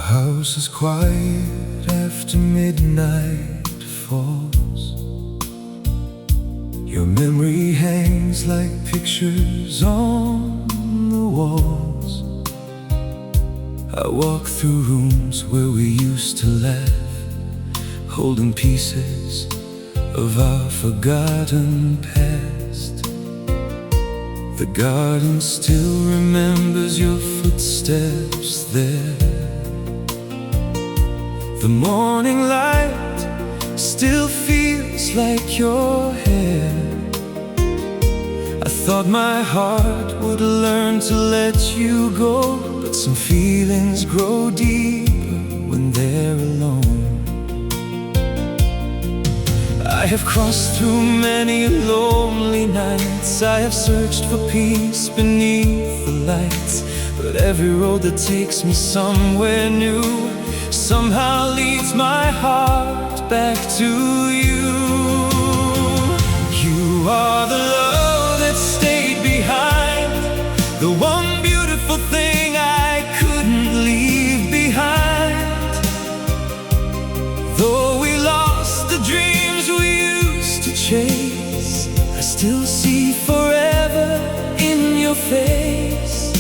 house is quiet after midnight falls. Your memory hangs like pictures on the walls. I walk through rooms where we used to laugh, holding pieces of our forgotten past. The garden still remembers your footsteps there. The morning light still feels like your hair. I thought my heart would learn to let you go, but some feelings grow deeper when they're alone. I have crossed through many lonely nights. I have searched for peace beneath the lights, but every road that takes me somewhere new somehow leads my heart back to you. You are the love that stayed behind, the one beautiful thing I couldn't leave behind. Though we lost the dreams we used to chase, I still see forever in your face.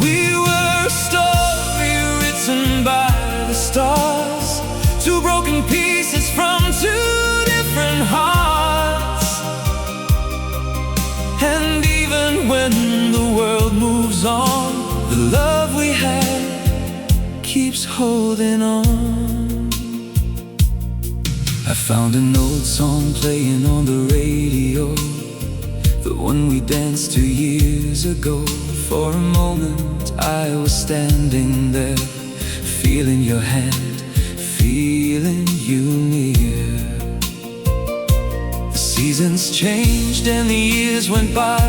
We were a story written by the stars, two broken pieces from two different hearts. And even when the world moves on, the love we had keeps holding on. I found an old song playing on the radio, the one we danced to years ago. For a moment I was standing there, feeling your hand, feeling you near. The seasons changed and the years went by,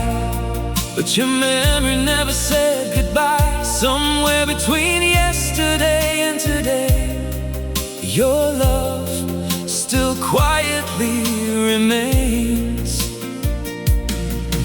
but your memory never said goodbye. Somewhere between yesterday and today, your love still quietly remains.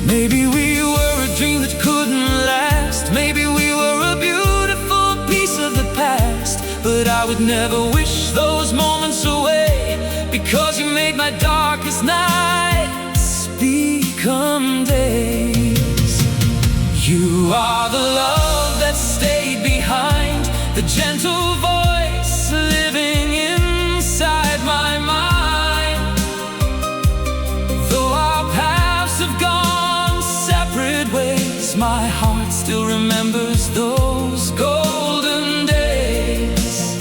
Maybe we were a dream that couldn't last, maybe we were a beautiful piece of the past, but I would never wish those moments away, because you made my darkest nights become days. You are the love that stayed behind, the gentle voice living inside my mind. Though our paths have gone separate ways, my heart still remembers those golden days.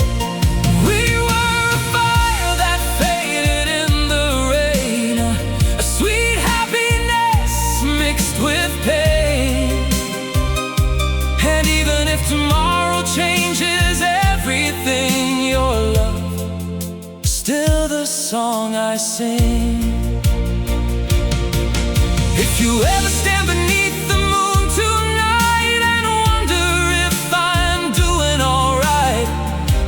We were a fire that faded in the rain, a sweet happiness mixed with pain. And even if tomorrow changes everything, your love is still the song I sing. If you ever stand beneath the moon tonight and wonder if I'm doing alright,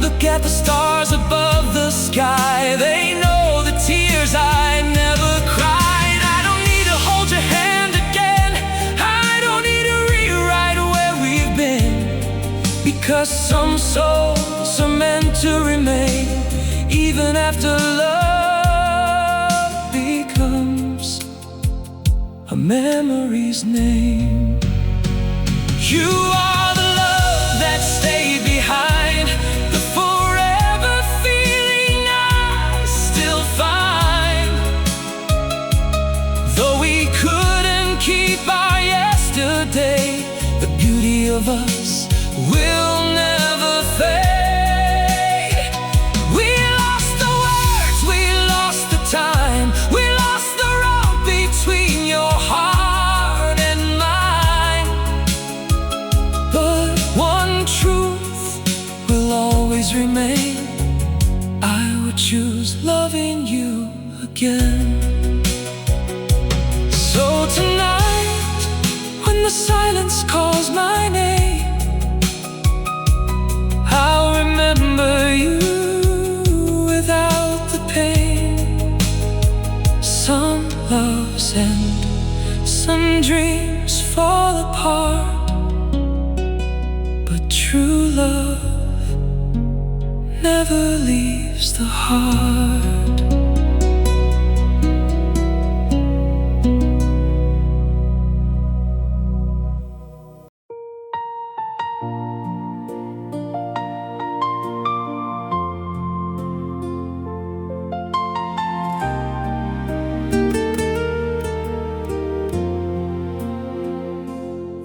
look at the stars above the sky. They know the tears I never cried. I don't need to hold your hand again, I don't need to rewrite where we've been, because some souls are meant to remain even after love becomes a memory's name. You are the love that stayed behind, the forever feeling I still find. Though we couldn't keep our yesterday, the beauty of us will never fade. We lost the words, we lost the time, we lost the road between your heart and mine. But one truth will always remain, I would choose loving you again. So tonight, when the silence calls my name, I'll remember you without the pain. Some loves end, some dreams fall apart, but true love never leaves the heart.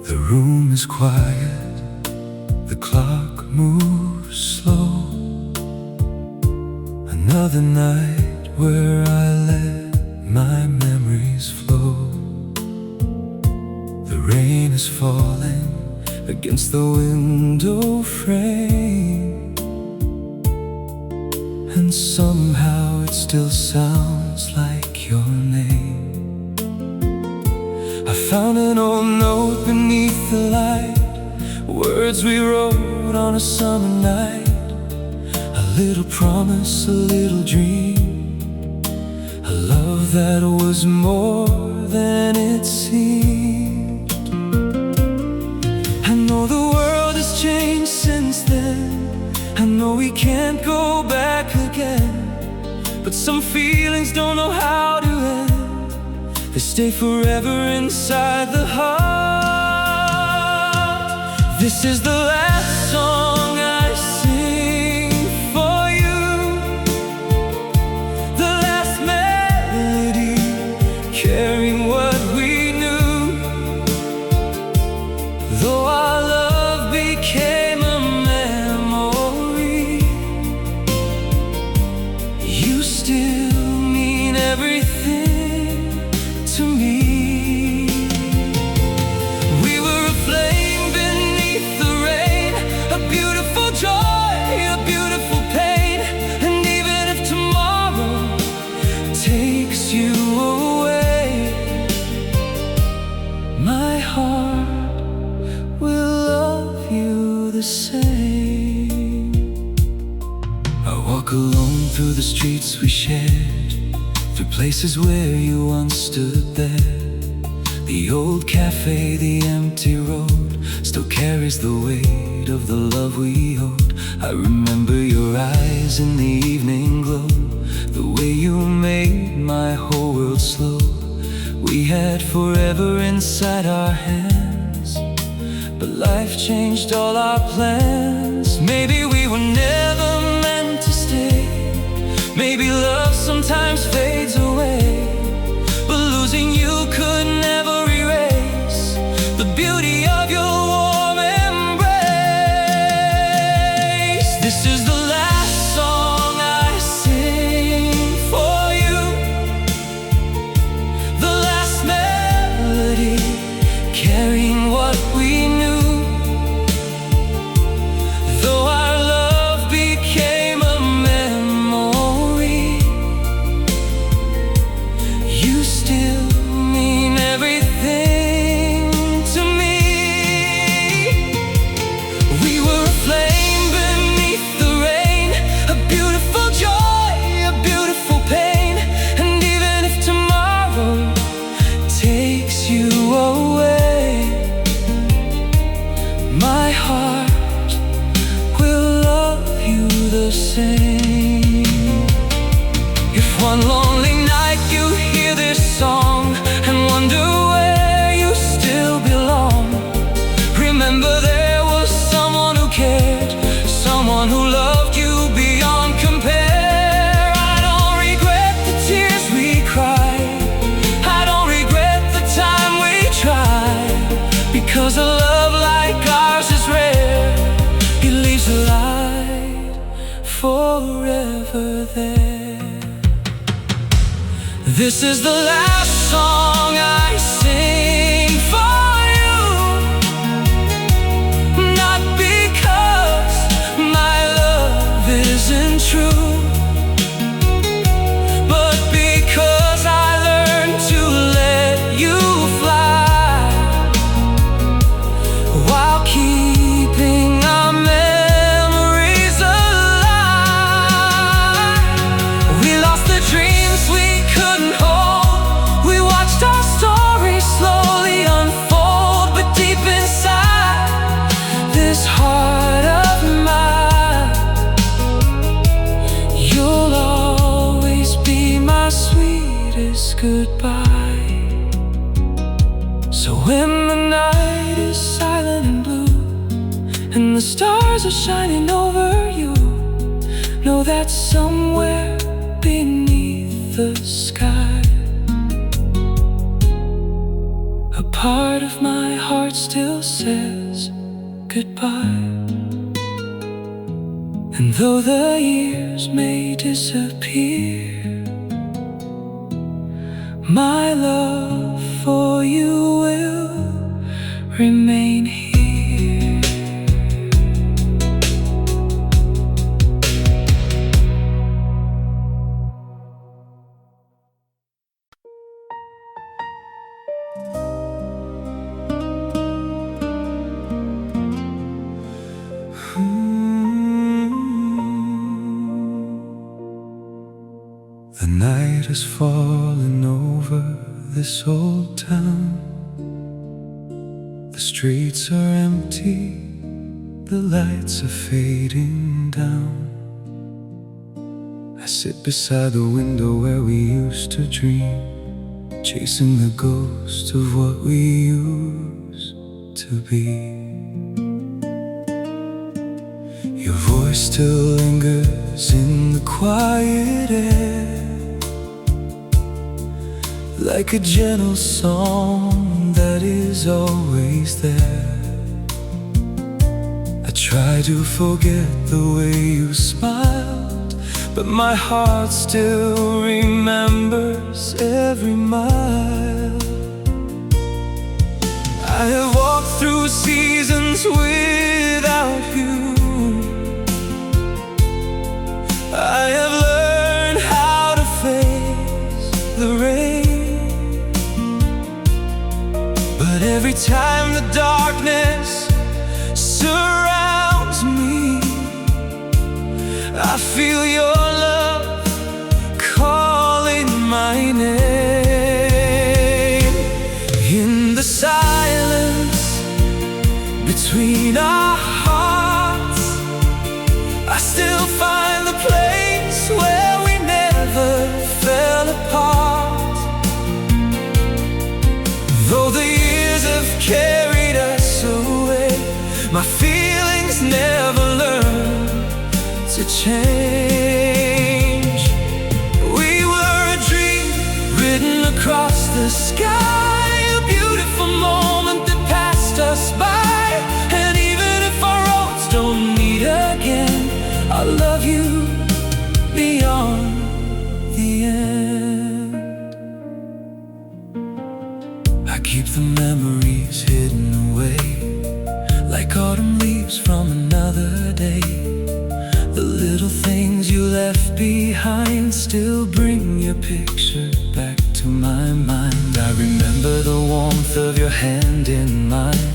The room is quiet, the clock moves slow. Another night where I let my memories flow. The rain is falling against the window frame, and somehow it still sounds like your name. I found an old note beneath the light, words we wrote on a summer night. A little promise, a little dream, a love that was more than it seemed. I know the world has changed since then, I know we can't go back again, but some feelings don't know how to end. They stay forever inside the heart. This is the last song I sing for you, the last melody carrying what we knew. Though our love became a memory, you still mean everything to me. We were a flame beneath the rain, a beautiful joy, a beautiful pain. And even if tomorrow takes you away, my heart will love you the same. I walk alone through the streets we shared, through places where you once stood there. The old cafe, the empty road, still carries the weight of the love we owed. I remember your eyes in the evening glow, the way you made my whole world slow. We had forever inside our hands, but life changed all our plans. Maybe we were never meant to stay, maybe love sometimes fades away, but losing you could never erase the beauty of your warm embrace. This is the last song I sing for you, the last melody carrying what we knew. Though our love became a memory, you still mean everything to me. We were a flame beneath the rain, a beautiful joy, a beautiful pain. And even if tomorrow takes you away, my heart will love you the same. If one lonely night you hear this song and wonder where you still belong, remember there was someone who cared, someone who loved you beyond compare. I don't regret the tears we cried, I don't regret the time we tried, because a love like ours is rare. It leaves a light forever there. This is the last song I sing for you, not because my love isn't true, but because I learned to let you fly while keeping our memories alive. We lost the dreams we couldn't hold, we watched our and the stars are shining over you. Know that somewhere beneath the sky, a part of my heart still says goodbye. And though the years may disappear, my love for you will remain here. The night has fallen over this old town. The streets are empty, the lights are fading down. I sit beside the window where we used to dream, chasing the ghost of what we used to be. Your voice still lingers in the quiet air, like a gentle song that is always there. I try to forget the way you smiled, but my heart still remembers every mile. I have walked through seasons without you. I have learned how to face the rain, but every time the darkness surrounds me, I feel your love calling my name. In the silence between our hearts, I still find the place where we never fell apart. Though the years have carried us away, my feelings never learn to change. We were a dream written across the sky, a beautiful moment that passed us by. And even if our roads don't meet again, I love you beyond the end. I keep the memories hidden away, like autumn leaves from another day. The little things you left behind still bring your picture back to my mind. I remember the warmth of your hand in mine,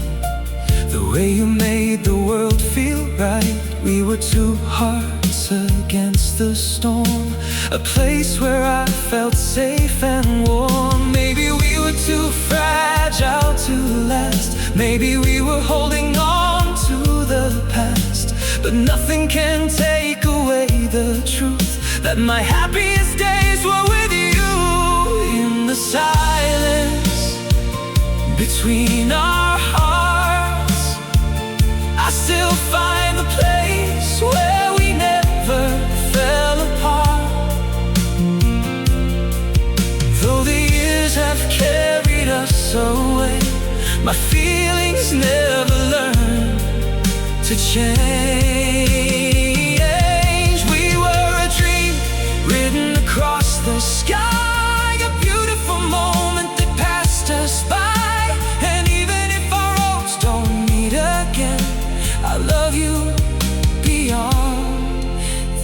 the way you made the world feel right. We were two hearts against the storm, a place where I felt safe and warm. Maybe we were too fragile to last, maybe we were holding on to the past, but nothing can take away the truth that my happiest days were with you. In the silence between our hearts, I still find the place where we never fell apart. Though the years have carried us away, my feelings never learn to change. We were a dream written across the sky, a beautiful moment that passed us by. And even if our roads don't meet again, I love you beyond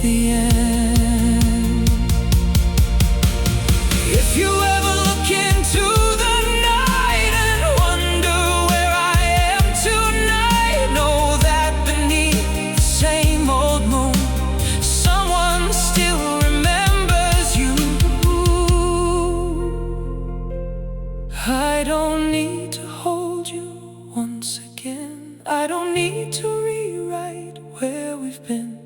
the end. If you ever look into the night and wonder where I am tonight, know that beneath the same old moon, someone still remembers you. I don't need to hold you once again, I don't need to rewrite where we've been,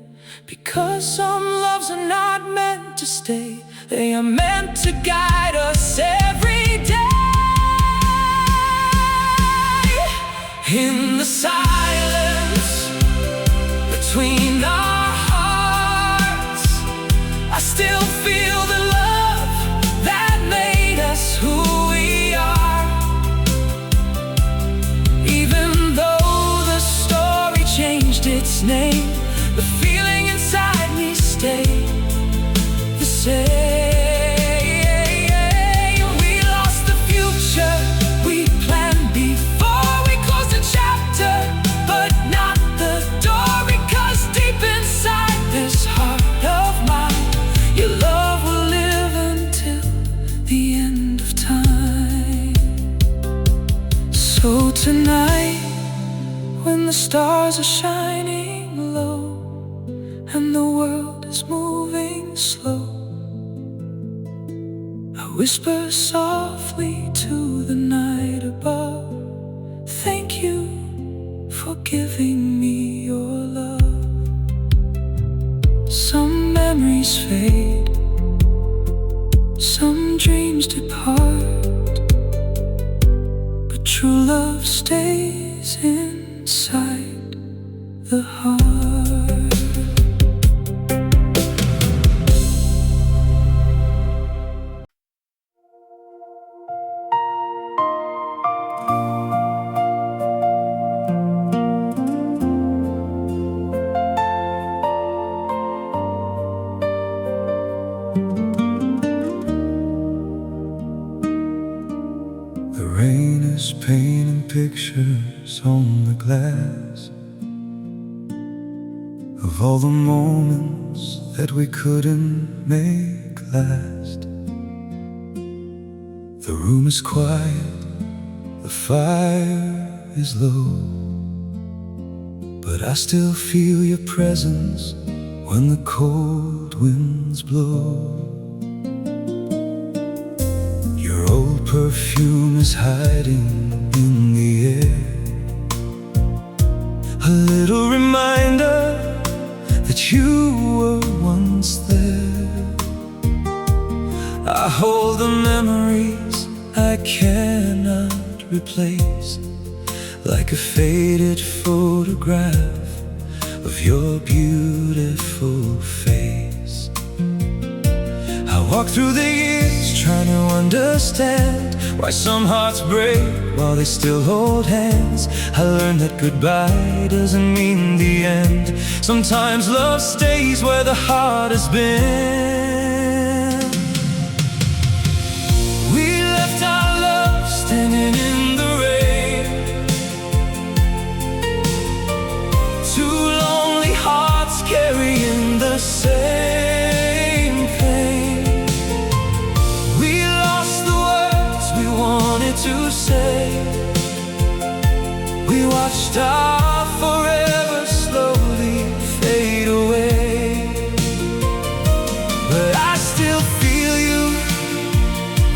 because some loves are not meant to stay, they are meant to guide us every day. In the silence between our hearts. I still feel the love that made us who we are. Even though the story changed its name, the feeling inside me stayed the same. So tonight, when the stars are shining low and the world is moving slow, I whisper softly to the night above, thank you for giving me your love. Some memories fade, some dreams depart, true love stays inside the heart. The rain is painting pictures on the glass of all the moments that we couldn't make last. The room is quiet, the fire is low, but I still feel your presence when the cold winds blow. Your old perfume is hiding in the air, a little reminder that you were once there. I hold the memories I cannot replace, like a faded photograph of your beautiful face. I walk through the years trying to understand why some hearts break while they still hold hands. I learned that goodbye doesn't mean the end. Sometimes love stays where the heart has been. We left our love standing in the rain, two lonely hearts carrying the same pain. We lost the words we wanted to say. We watched our forever slowly fade away, but I still feel you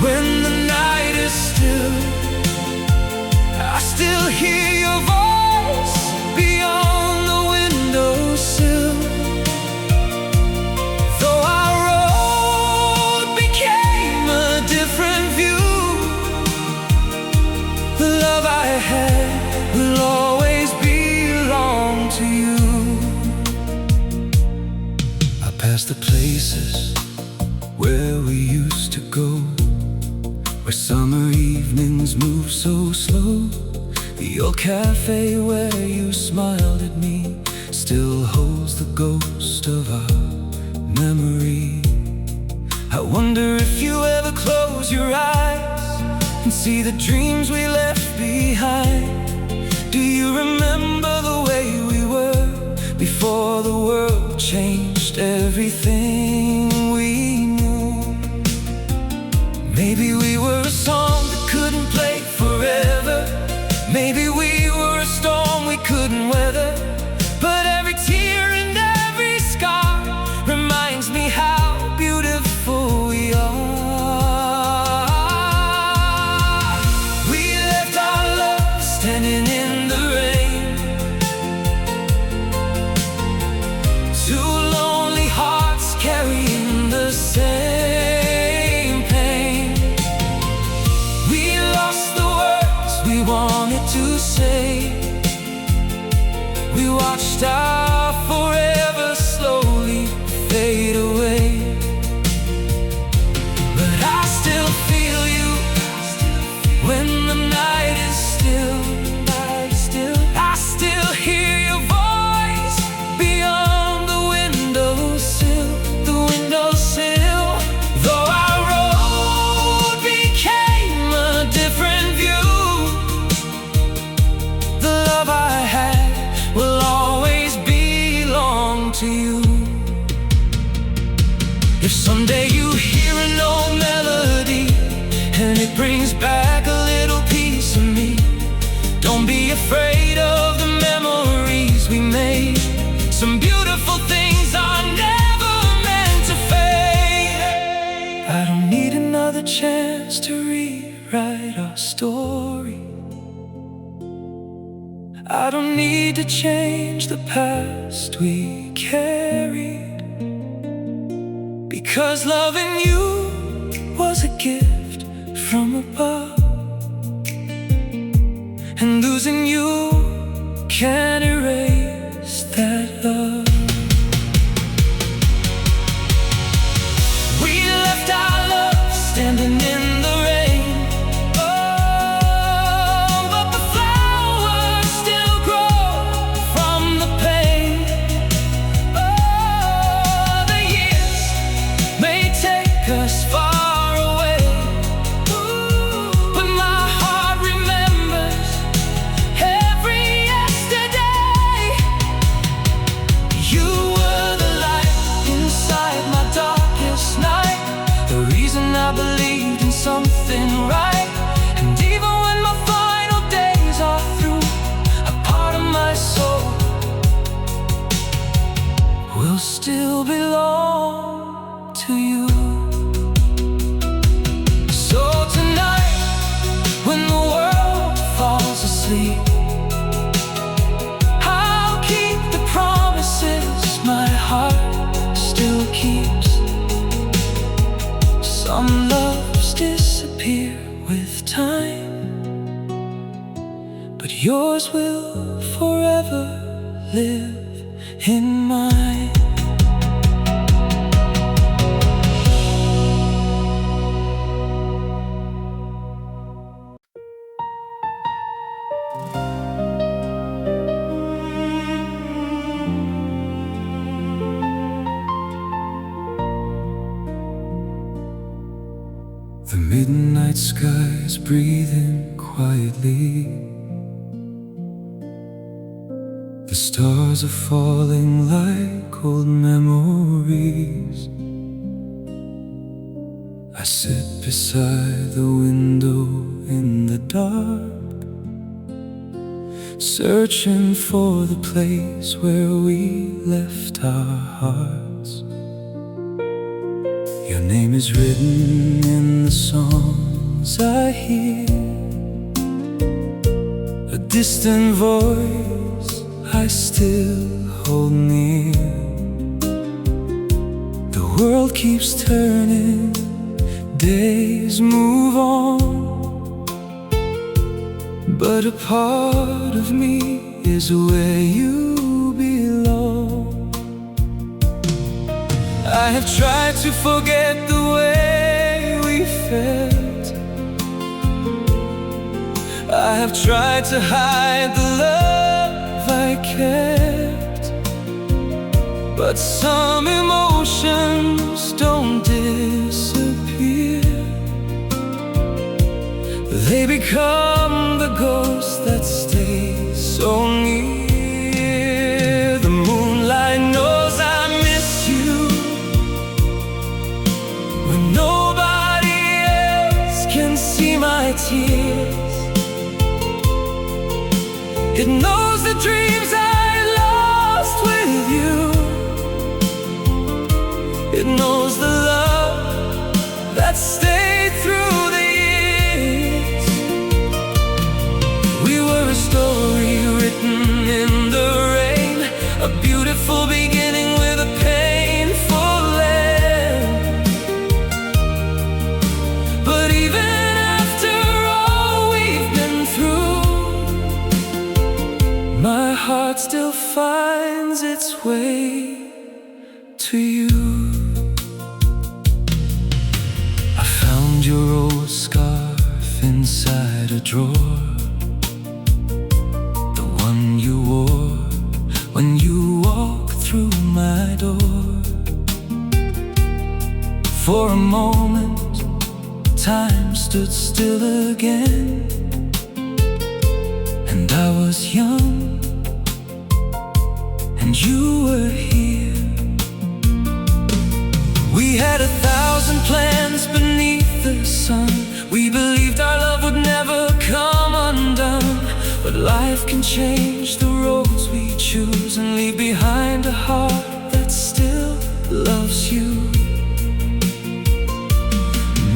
when the night is still. I still hear your voice beyond the windowsill. Though our road became a different view, the love I had will always belong to you. I pass the places where we used to go, where summer evenings move so slow. The old cafe where you smiled at me still holds the ghost of our memory. I wonder if you ever close your eyes and see the dreams we left behind. Do you remember the way we were before the world changed everything we knew? Maybe we were a song that couldn't play forever. Maybe we were a storm we couldn't weather. But every tear and every scar reminds me how beautiful we are. We left our love standing in the rain, two lonely hearts carrying the same pain. We lost the words we wanted to say. We watched our forever slowly fade away. But I still feel you when the night is still. I still hear your voice beyond the windowsill, Though our road became a different view, the love I had will always belong to you. If someday you hear an old melody and it brings back a little piece of me, don't be afraid of the memories we made. Some beautiful things are never meant to fade. I don't need another chance to rewrite our story. I don't need to change the past we carried, because loving you was a gift from above, and losing you can't erase that love. We left our love standing in the rain. Oh, but the flowers still grow from the pain. Oh, the years may take us far away, but my heart remembers every yesterday. You were the light inside my darkest night, the reason I believed in something right. And even when my final days are through, a part of my soul will still belong to you. So tonight, when the world falls asleep, I'll keep the promises my heart still keeps. Some loves disappear with time, but yours will forever live in mine. The midnight sky's breathing quietly. The stars are falling like old memories. I sit beside the window in the dark, searching for the place where we left our hearts. Your name is written in the songs I hear, a distant voice I still hold near. The world keeps turning, days move on, but a part of me is where you belong. I have tried to forget the way we felt. I have tried to hide the love I kept, but some emotions don't disappear. They become the ghosts that stay so near. The moonlight knows I miss you when nobody else can see my tears. It knows the dreams I lost with you. It knows the love that stayed through the years. We were a story written in the rain, a beautiful beginning with a painful end. But even after all we've been through, my heart still finds its way to you. I found your old scarf inside a drawer, the one you wore when you walked through my door. For a moment, time stood still again, and I was young, and you were here. We had 1,000 plans beneath the sun. We believed our love would never come undone. But life can change the roads we choose and leave behind a heart that still loves you.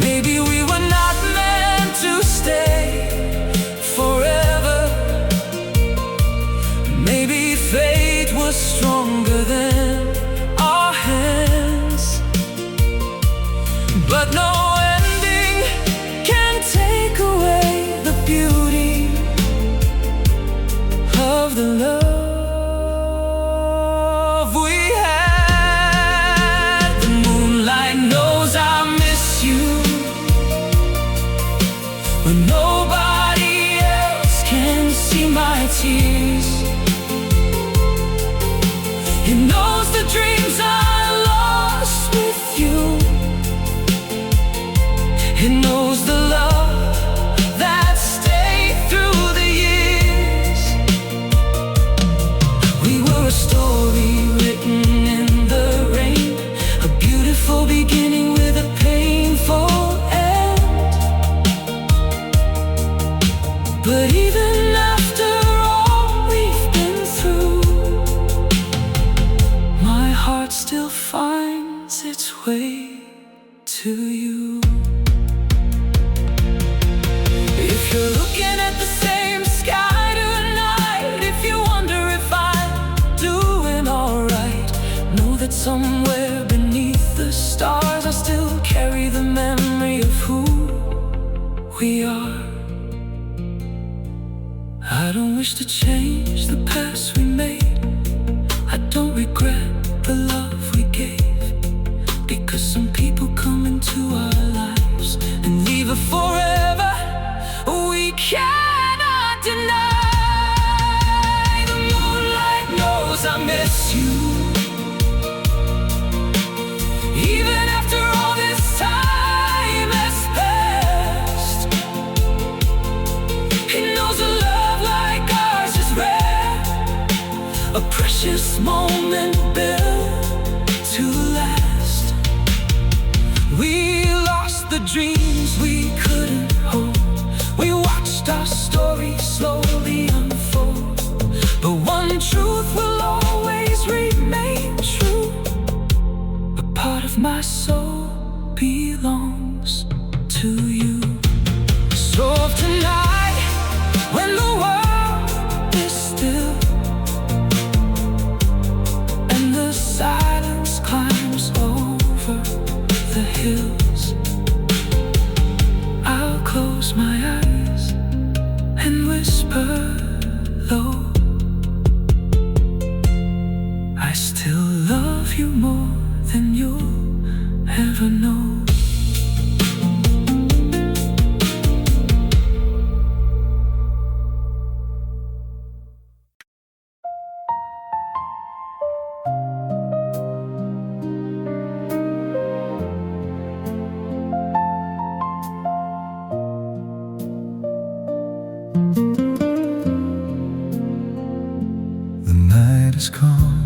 Maybe we were not meant to stay forever. Maybe fate was stronger than our hands. But no ending can take away the beauty of the love we had. The moonlight knows I miss you when nobody else can see my tears. It knows the dreams I lost with you. It knows the love that stayed through the years. We were a story written in the rain, a beautiful beginning with a painful end. But even after all we've been through, my heart still finds its way to you. If you're looking at the same sky tonight, if you wonder if I'm doing alright, know that somewhere beneath the stars I still carry the memory of who we are. I don't wish to change the past we made. I don't regret the love we gave, because some people come into our lives and leave it forever. We cannot deny. The moonlight knows I miss you. Even after all this time has passed, it knows a love like ours is rare, a precious moment built to last. We lost the dreams we couldn't hold. We watched our story slowly unfold. But one truth will always remain true: a part of my soul belongs to you. So tonight, when the world is still and the silence climbs over the hills, I'll close my eyes and whisper low, I still love you more than you'll ever know. The night is calm,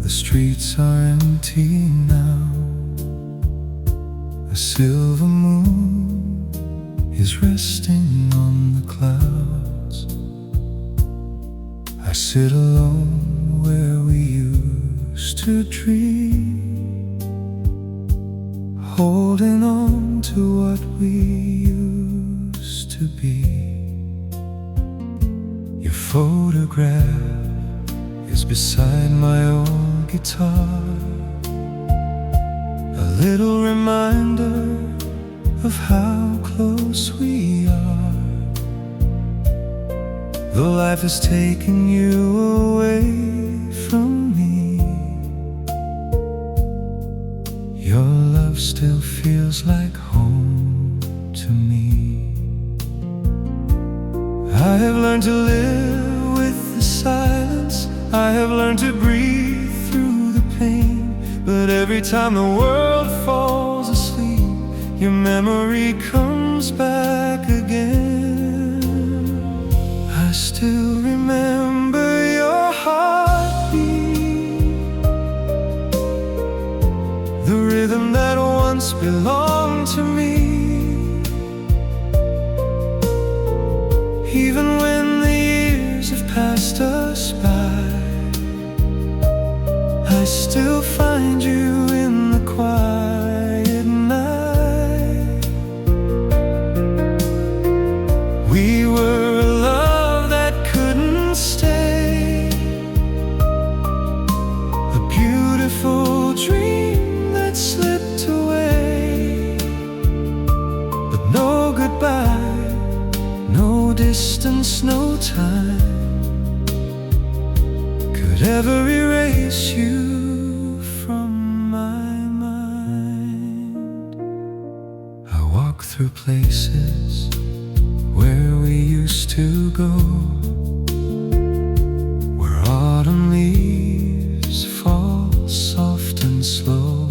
the streets are empty now. A silver moon is resting on the clouds. I sit alone where we used to dream, holding on to what we used to be. Your photograph is beside my old guitar, a little reminder of how close we are. though life has taken you away from me, your love still feels like home to me. I have learned to live with the silence, I have learned to breathe through the pain. But every time the world falls asleep, your memory comes back again. I still remember your heartbeat, the rhythm that once belonged to me. Even when the years have passed us by, I still find you in the quiet night. We were a love that couldn't stay, a beautiful dream that slipped away. But no goodbye, no distance, no time could ever erase you from my mind. I walk through places where we used to go, where autumn leaves fall soft and slow.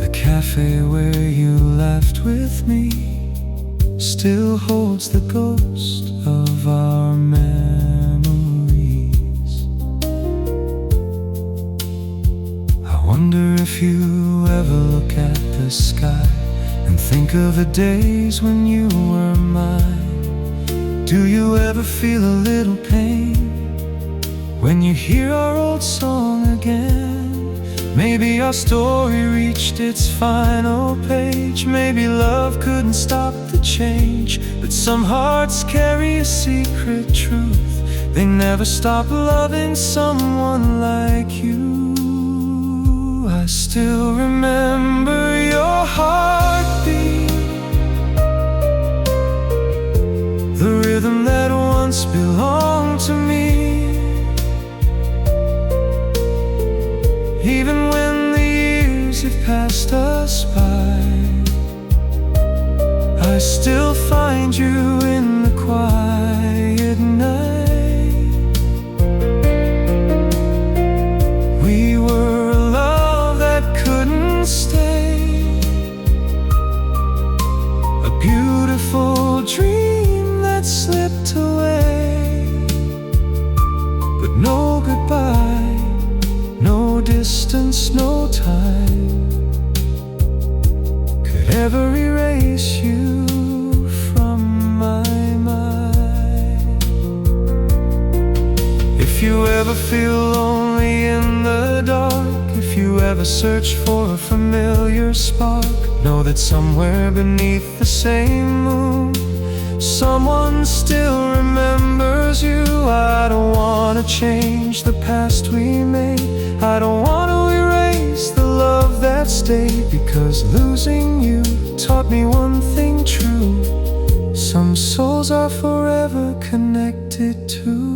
The cafe where you laughed with me still holds the ghost of our memories. I wonder if you ever look at the sky and think of the days when you were mine. Do you ever feel a little pain when you hear our old song again? Maybe our story reached its final page. Maybe love couldn't stop the change. But some hearts carry a secret truth: they never stop loving someone like you. I still remember your heartbeat, the rhythm that once belonged to me. Even when the years have passed us by, I still find you in the quiet night. We were a love that couldn't stay, a beautiful dream that slipped away. But no goodbye, no distance, no time could ever erase you from my mind. If you ever feel lonely in the dark, if you ever search for a familiar spark, know that somewhere beneath the same moon, someone still remembers you. I don't want to change the past we made, I don't want to erase the love that stayed, because losing you taught me one thing true: some souls are forever connected too.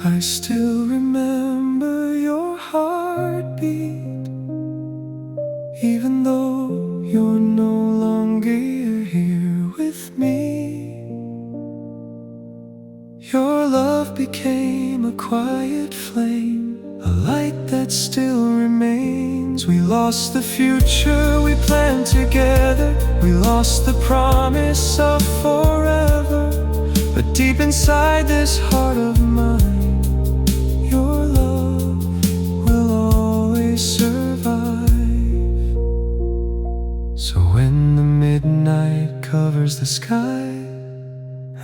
I still remember your heartbeat, even though you're no longer here with me. Your love became a quiet flame, a light that still remains. We lost the future we planned together, we lost the promise of forever. But deep inside this heart of mine, your love will always survive. So when the midnight covers the sky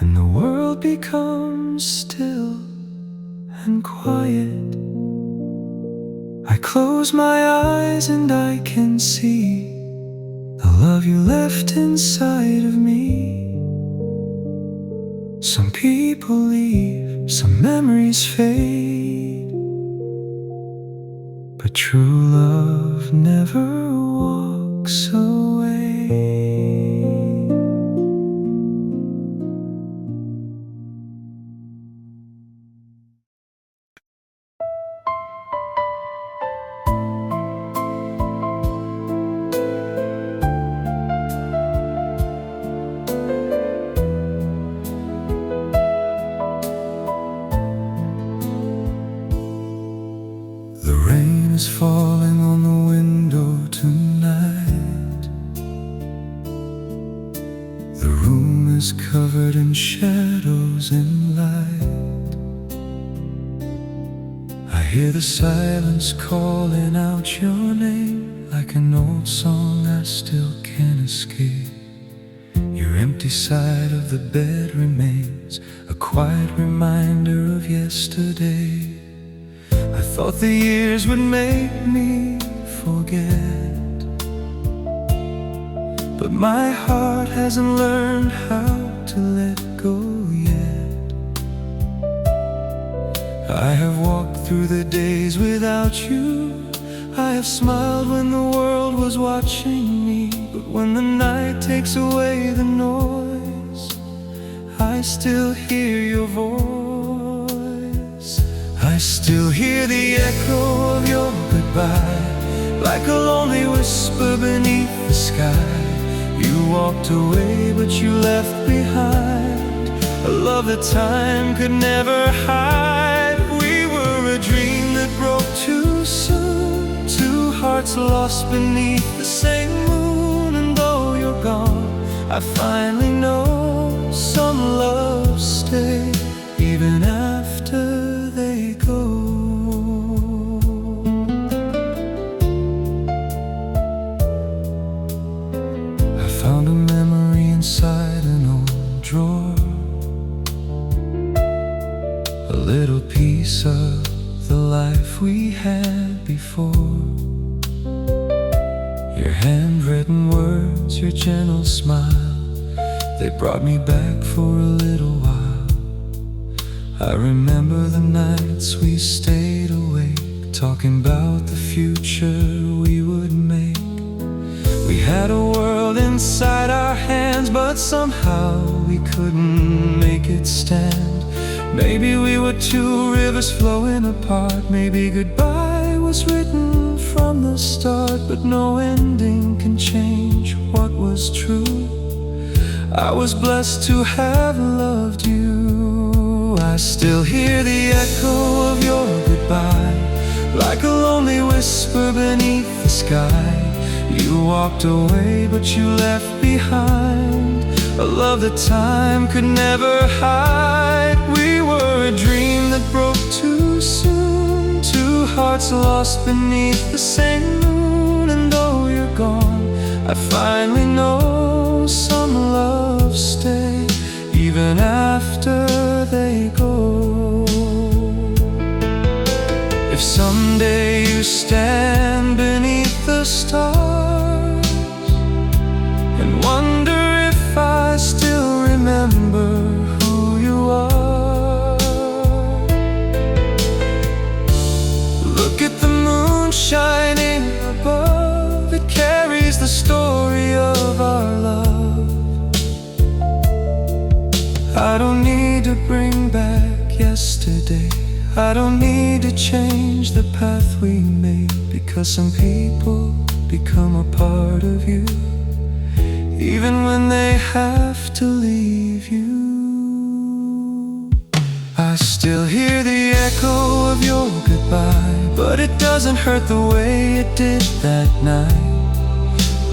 and the world becomes still and quiet, I close my eyes and I can see the love you left inside of me. Some people leave, some memories fade, but true love never walks away. is falling on the window tonight. The room is covered in shadows and light. I hear the silence calling out your name, like an old song I still can't escape. Your empty side of the bed remains a quiet reminder of yesterday. I thought the years would make me forget, but my heart hasn't learned how to let go yet. I have walked through the days without you. I have smiled when the world was watching me, but when the night takes away the noise, I still hear your voice. I still hear the echo of your goodbye, like a lonely whisper beneath the sky. You walked away, but you left behind a love that time could never hide. We were a dream that broke too soon, two hearts lost beneath the same moon. And though you're gone, I finally know some loves stay even after they go. I found a memory inside an old drawer, a little piece of the life we had before. Your handwritten words, your gentle smile, they brought me back for a little while. I remember the nights we stayed awake, talking about the future we would make. We had a world inside our hands, but somehow we couldn't make it stand. Maybe we were two rivers flowing apart. Maybe goodbye was written from the start, but no ending can change what was true. I was blessed to have loved you. I still hear the echo of your goodbye, like a lonely whisper beneath the sky. You walked away, but you left behind a love that time could never hide. We were a dream that broke too soon, two hearts lost beneath the same moon. And though you're gone, I finally know some loves stay even after they go. If someday you stand beneath the stars and wonder if I still remember who you are, look at the moon shining above. It carries the story of our love. I don't need to bring back yesterday. I don't need to change the path we made, because some people become a part of you, even when they have to leave you. I still hear the echo of your goodbye, but it doesn't hurt the way it did that night.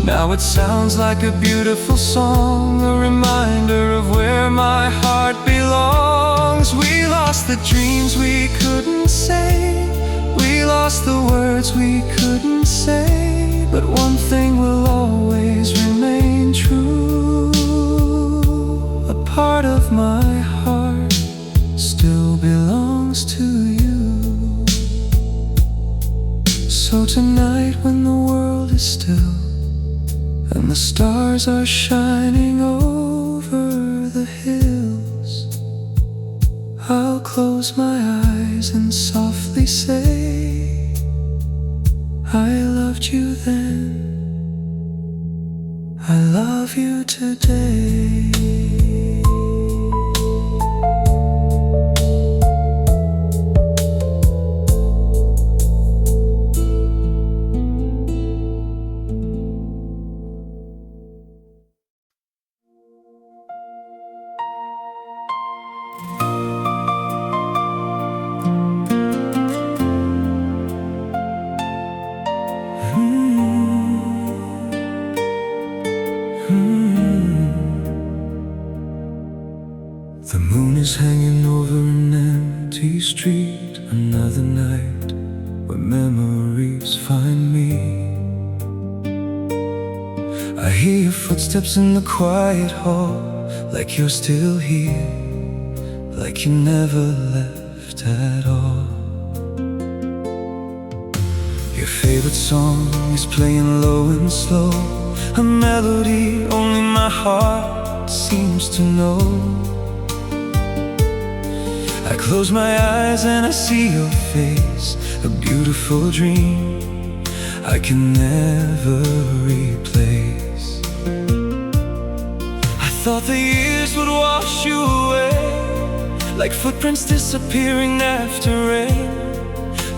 Now it sounds like a beautiful song, a reminder of where my heart belongs. We lost the dreams we couldn't say, we lost the words we couldn't say, but one thing will always remain true. A part of my heart still belongs to you. So tonight, when the world is still and the stars are shining over the hills, I'll close my eyes and softly say, I loved you then, I love you today. empty street, another night where memories find me. I hear your footsteps in the quiet hall, like you're still here, like you never left at all. Your favorite song is playing low and slow, a melody only my heart seems to know. I close my eyes and I see your face, a beautiful dream I can never replace. I thought the years would wash you away, like footprints disappearing after rain.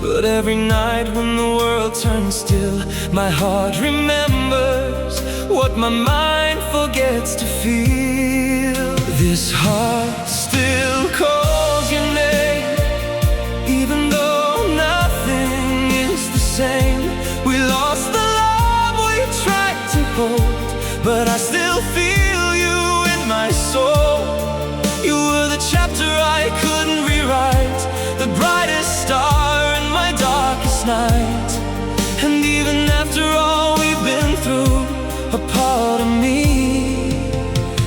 But every night when the world turns still, my heart remembers what my mind forgets to feel. This heart still calls your name, even though nothing is the same. We lost the love we tried to hold, but I still feel you in my soul. You were the chapter I couldn't rewrite, the brightest star in my darkest night. And even after all we've been through, a part of me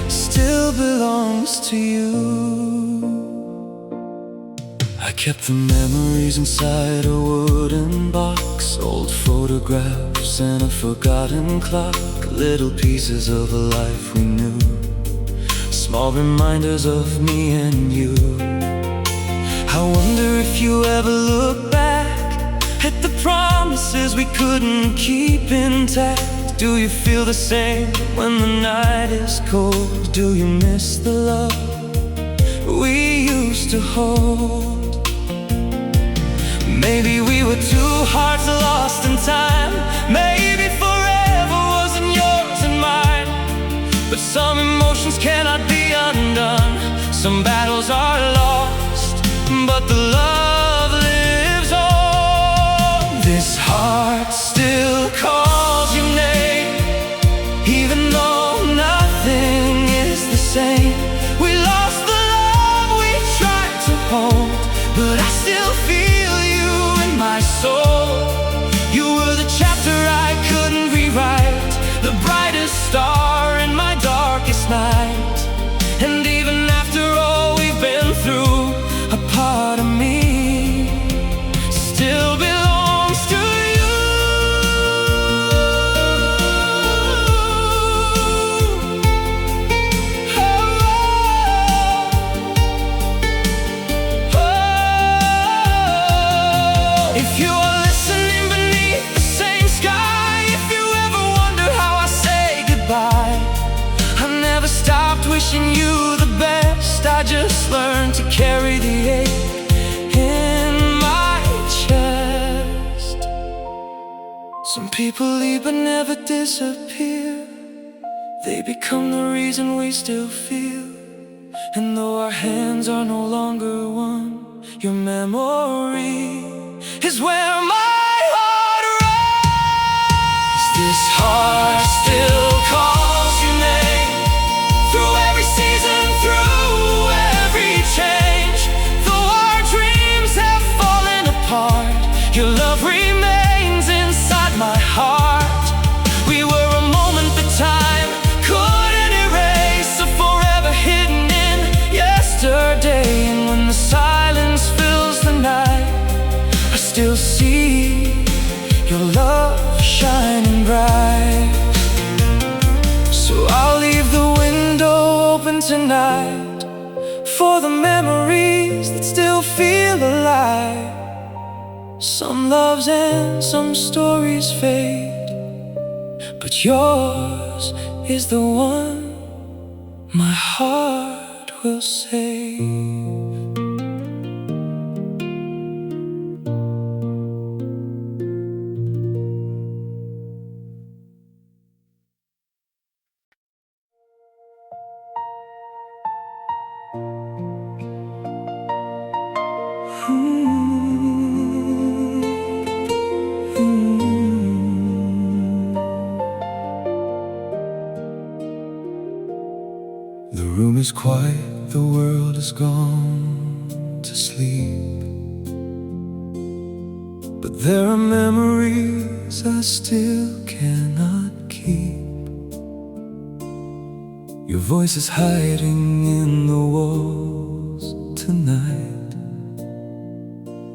still belongs to you. I kept the memories inside a wooden box, old photographs and a forgotten clock, little pieces of a life we knew, small reminders of me and you. I wonder if you ever look back at the promises we couldn't keep intact. Do you feel the same when the night is cold? Do you miss the love we used to hold? Maybe we were two hearts lost in time, maybe forever wasn't yours and mine. But some emotions cannot be undone, some battles are lost, but the love lives on. This heart still calls your name, even though nothing is the same. We lost the love we tried to hold, but I still feel you in my soul. You were the chapter I couldn't rewrite, the brightest star in my darkest night. And even after all we've been through, a part of me still belongs to you. If you are listening beneath the same sky, if you ever wonder how I say goodbye, I never stopped wishing you the best. I just learned to carry the ache in my chest. Some people leave but never disappear, they become the reason we still feel. And though our hands are no longer one, your memory is where my heart runs. This heart still calls your name, through every season, through every change. Though our dreams have fallen apart, your love remains inside my heart. We were a moment that time couldn't erase, a forever hidden in yesterday. And when the silence fills the night, I still see your love shining bright. So I'll leave the window open tonight for the memories that still feel alive. Some loves end, some stories fade, but yours is the one my heart will save. The room is quiet, the world has gone to sleep. There are memories I still cannot keep. Your voice is hiding in the walls tonight,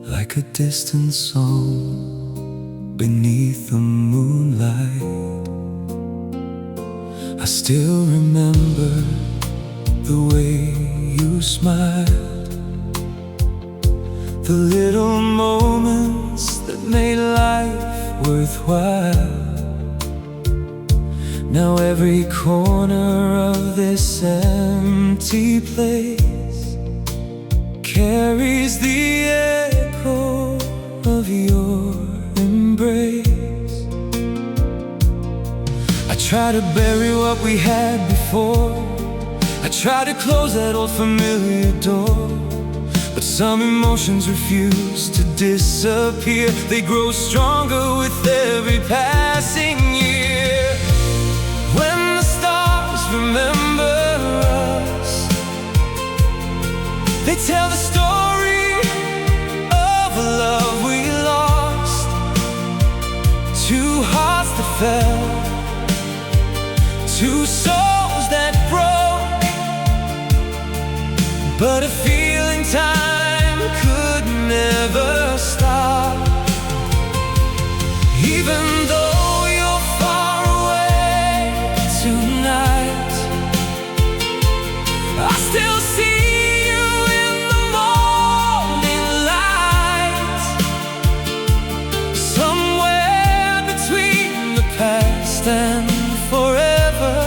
like a distant song beneath the moonlight. I still remember the way you smiled, the little moments that made life worthwhile. Now every corner of this empty place carries the echo of your embrace. I try to bury what we had before, I try to close that old familiar door, but some emotions refuse to disappear. They grow stronger with every passing year. When the stars remember us, they tell the story of a love we lost, two hearts that fell, two souls that broke, but a feeling time could never stop. Even though you're far away tonight, I still see you in the morning light. Somewhere between the past and forever,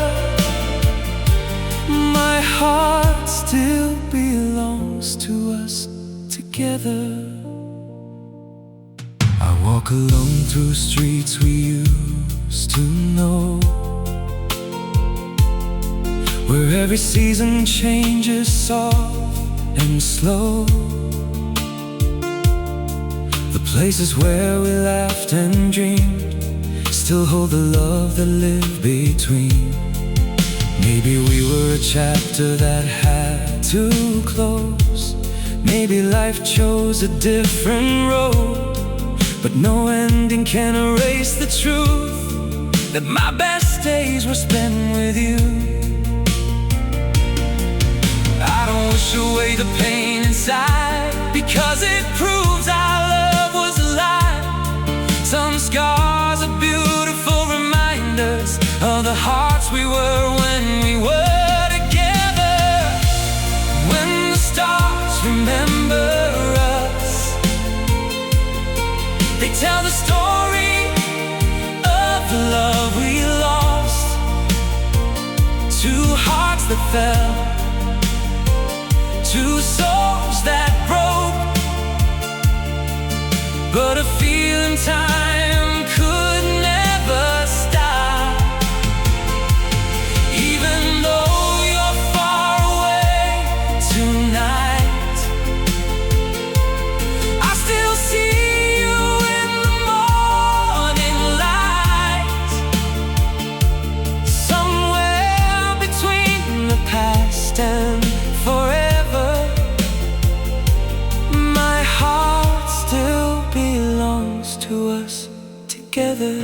my heart still belongs to us together. I walk alone through streets we used to know, where every season changes soft and slow. The places where we laughed and dreamed still hold the love that lived between. Maybe we were a chapter that had to close, maybe life chose a different road, but no ending can erase the truth that my best days were spent with you. I don't wish away the pain inside, because it proves our love was alive. Some scars are beautiful reminders of the hearts we were when we were together. When the stars remember us, they tell the story of the love we lost, two hearts that fell, two souls that broke, but a feeling time could never stop. Even though you're far away tonight, I still see you in the morning light. Somewhere between the past and forever, my heart still belongs to us together.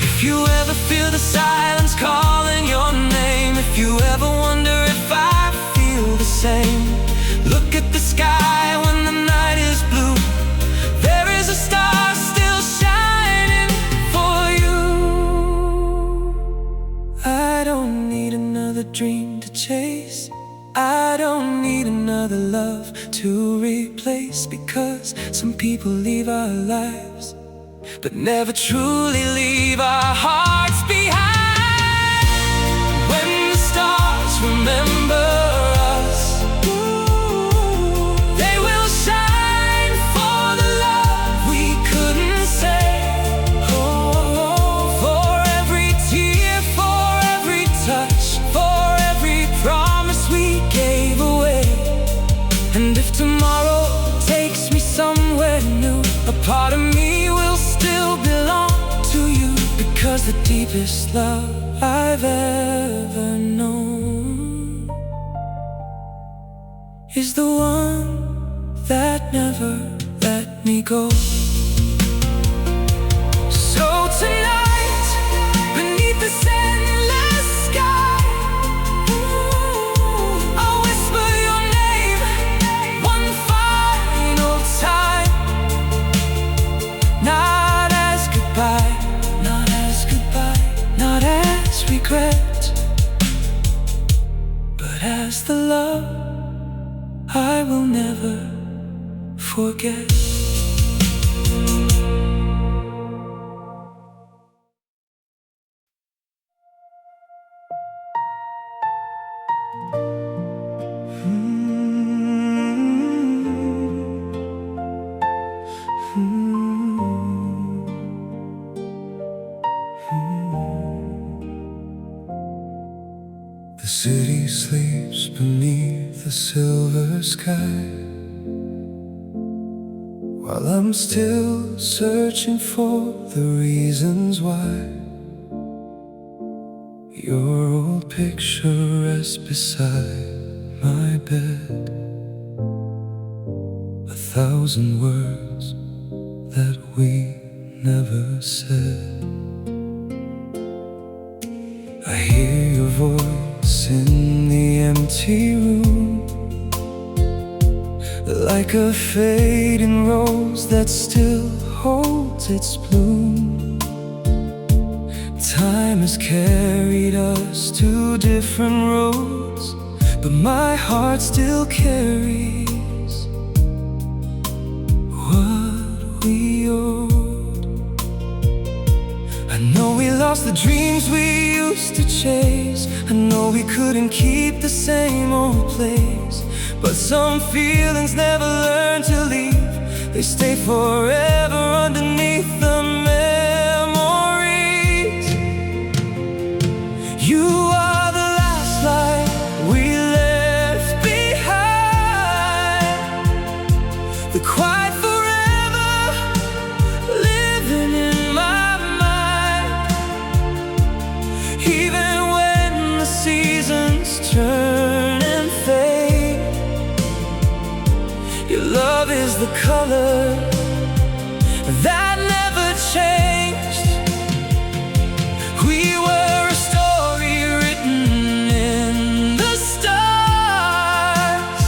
If you ever feel the silence calling your name, if you ever wonder if I feel the same, look at the sky when the night is blue. There is a star still shining for you. I don't need another dream to chase, I don't need another love to replace, because some people leave our lives but never truly leave our hearts behind. When the stars remember us, they will shine for the love we couldn't say. For every tear, for every touch, for every promise we gave away. And if tomorrow takes me somewhere new, a part of me will still belong to you, because the deepest love I've ever known is the one that never let go. So tonight, beneath this endless sky, I'll whisper your name one final time. Not as goodbye, not as goodbye, not as regret, but as the love I will never forget. The city sleeps beneath the silver sky, while I'm still searching for the reasons why. Your old picture rests beside my bed, 1,000 words that we never said. I hear your voice in the empty room, like a fading rose that still holds its bloom. Time has carried us to different roads, but my heart still carries what we owed. I know we lost the dreams we used to chase, I know we couldn't keep the same old place, but some feelings never learn to leave. They stay forever underneath the memories. You are the last light we left behind, the quiet forever living in my mind. Even when the seasons turn and fade, your love is the color that never changed. We were a story written in the stars,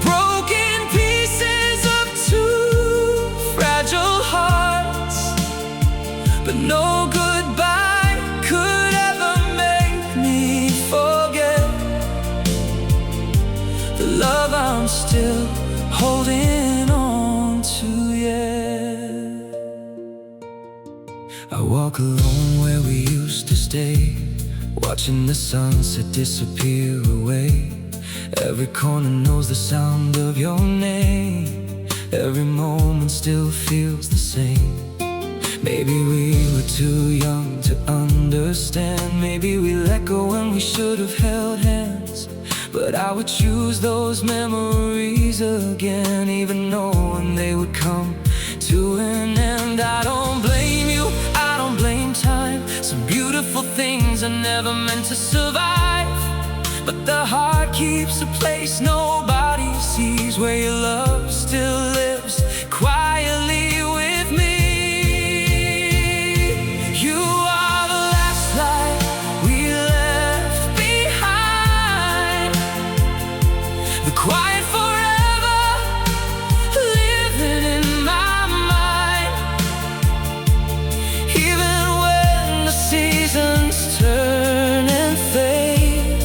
broken pieces of two fragile hearts, but no goodbye could ever make me forget the love I'm still holding on to, yeah. I walk alone where we used to stay, watching the sunset disappear away. Every corner knows the sound of your name, every moment still feels the same. Maybe we were too young to understand, maybe we let go when we should have held hands, but I would choose those memories again, even knowing they would come to an end. I don't blame you, I don't blame time. Some beautiful things are never meant to survive, but the heart keeps a place nobody sees, where your love still lives quietly with me. You are the last light we left behind, the quiet forever living in my mind. Even when the seasons turn and fade,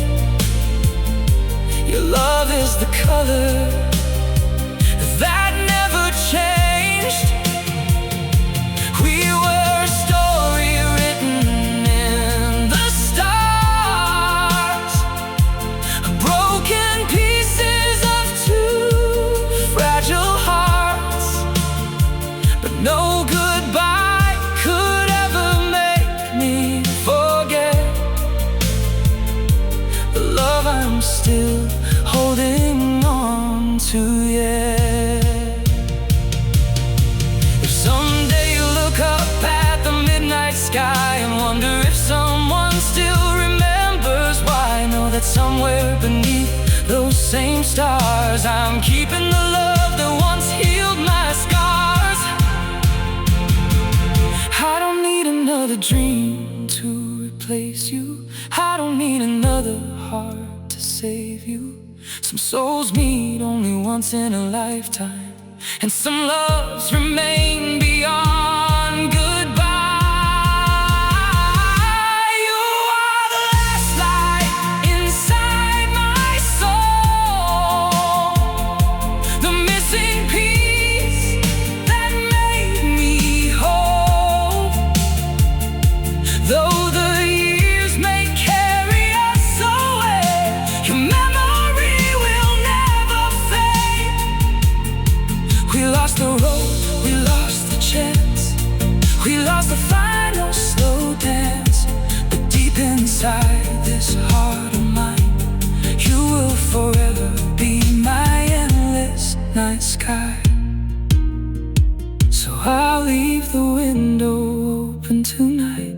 your love is the color that never changed. We were a story written in the stars, broken pieces of two fragile hearts, but no goodbye could ever make me forget the love I'm still holding on to, yeah. If someday you look up at the midnight sky and wonder if someone still remembers why, know that somewhere beneath those same stars I'm keeping the love that once healed my scars. another dream to replace you. I don't need another heart to save you. Some souls meet only once in a lifetime, and some loves remain beyond goodbye. You are the last light inside my soul, the missing piece that made me whole. Though the years may carry us away, your memory will never fade. We lost the road, we lost the chance, we lost the final slow dance. But deep inside this heart of mine, you will forever be my endless night sky. So I'll leave the window open tonight,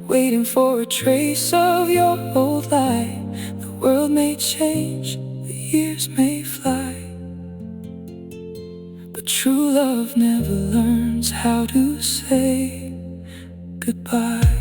waiting for a trace of your old light. The world may change, the years may fly, but true love never learns how to say goodbye.